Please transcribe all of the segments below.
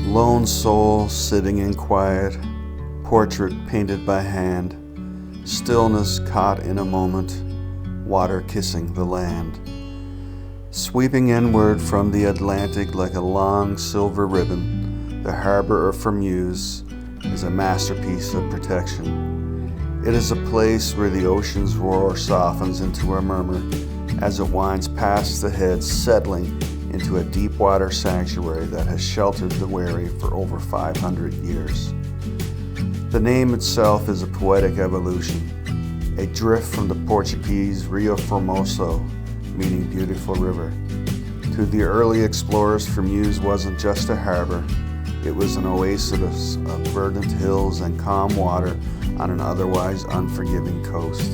Lone soul sitting in quiet, portrait painted by hand, stillness caught in a moment, water kissing the land. Sweeping inward from the Atlantic like a long silver ribbon, the harbor of Fermeuse is a masterpiece of protection. It is a place where the ocean's roar softens into a murmur as it winds past the head, settling into a deep water sanctuary that has sheltered the wary for over 500 years. The name itself is a poetic evolution, a drift from the Portuguese Rio Formoso, meaning beautiful river. To the early explorers, Fermeuse wasn't just a harbor, it was an oasis of verdant hills and calm water on an otherwise unforgiving coast.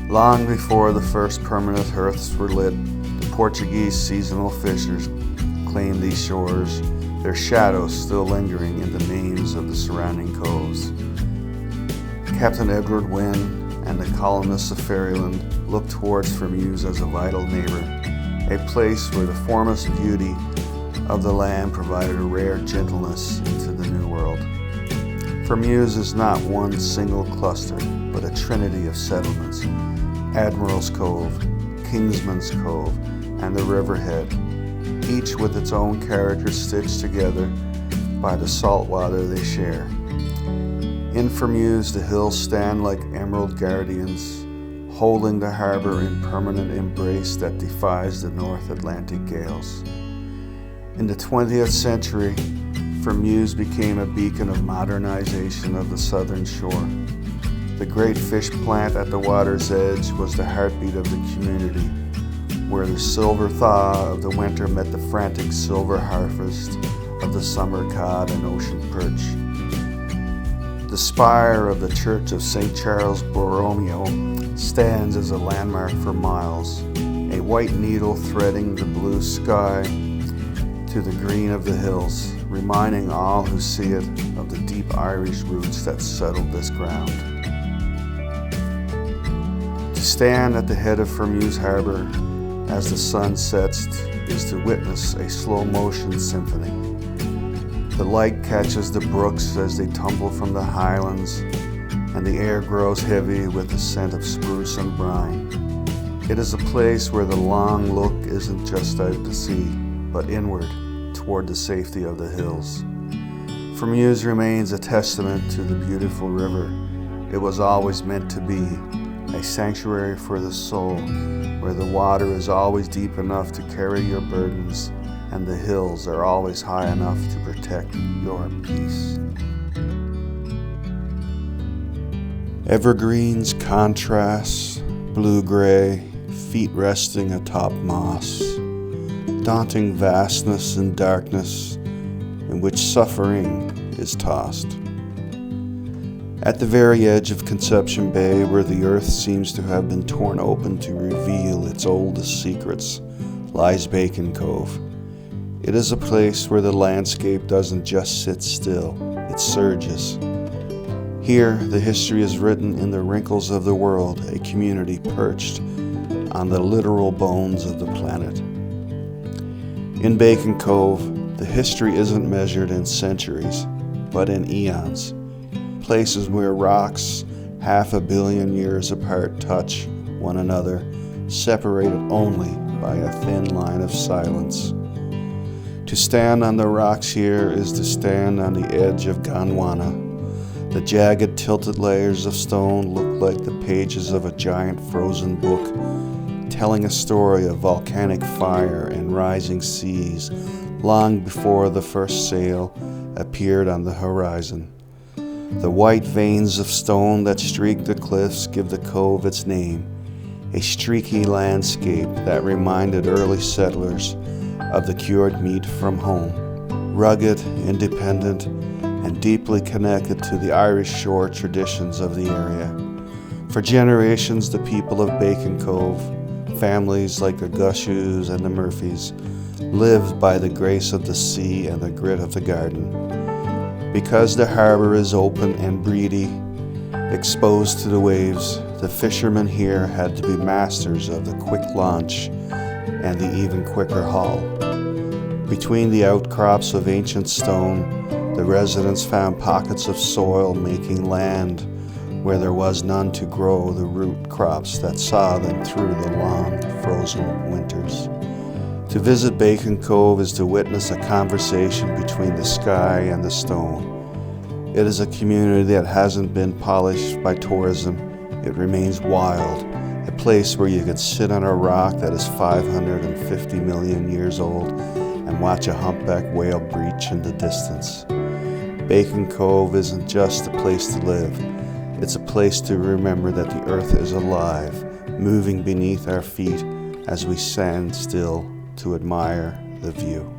Long before the first permanent hearths were lit, the Portuguese seasonal fishers claimed these shores, their shadows still lingering in the names of the surrounding coves. Captain Edward Wynne and the colonists of Fairyland looked towards Fermeuse as a vital neighbor, a place where the formless beauty of the land provided a rare gentleness into the New World. Fermeuse is not one single cluster, but a trinity of settlements: Admiral's Cove, Kingsman's Cove, and the Riverhead, each with its own character stitched together by the salt water they share. In Fermeuse, the hills stand like emerald guardians, holding the harbor in permanent embrace that defies the North Atlantic gales. In the 20th century, Fermeuse became a beacon of modernization of the southern shore. The great fish plant at the water's edge was the heartbeat of the community, where the silver thaw of the winter met the frantic silver harvest of the summer cod and ocean perch. The spire of the Church of St. Charles Borromeo stands as a landmark for miles, a white needle threading the blue sky to the green of the hills, reminding all who see it of the deep Irish roots that settled this ground. To stand at the head of Fermeuse Harbour as the sun sets is to witness a slow-motion symphony. The light catches the brooks as they tumble from the highlands, and the air grows heavy with the scent of spruce and brine. It is a place where the long look isn't just out to sea, but inward, toward the safety of the hills. Fermeuse remains a testament to the beautiful river. It was always meant to be a sanctuary for the soul, where the water is always deep enough to carry your burdens, and the hills are always high enough to protect your peace. Evergreens contrast, blue-gray, feet resting atop moss, daunting vastness and darkness in which suffering is tossed. At the very edge of Conception Bay, where the earth seems to have been torn open to reveal its oldest secrets, lies Bacon Cove. It is a place where the landscape doesn't just sit still, it surges. Here, the history is written in the wrinkles of the world, a community perched on the literal bones of the planet. In Bacon Cove, the history isn't measured in centuries, but in eons. Places where rocks 500 million years apart touch one another, separated only by a thin line of silence. To stand on the rocks here is to stand on the edge of Gondwana. The jagged, tilted layers of stone look like the pages of a giant frozen book, telling a story of volcanic fire and rising seas long before the first sail appeared on the horizon. The white veins of stone that streak the cliffs give the cove its name, a streaky landscape that reminded early settlers of the cured meat from home. Rugged, independent, and deeply connected to the Irish shore traditions of the area. For generations, the people of Bacon Cove, families like the Gushus and the Murphys, lived by the grace of the sea and the grit of the garden. Because the harbor is open and breedy, exposed to the waves, the fishermen here had to be masters of the quick launch and the even quicker haul. Between the outcrops of ancient stone, the residents found pockets of soil making land where there was none to grow the root crops that saw them through the long, frozen winters. To visit Bacon Cove is to witness a conversation between the sky and the stone. It is a community that hasn't been polished by tourism. It remains wild, a place where you could sit on a rock that is 550 million years old and watch a humpback whale breach in the distance. Bacon Cove isn't just a place to live. It's a place to remember that the earth is alive, moving beneath our feet as we stand still to admire the view.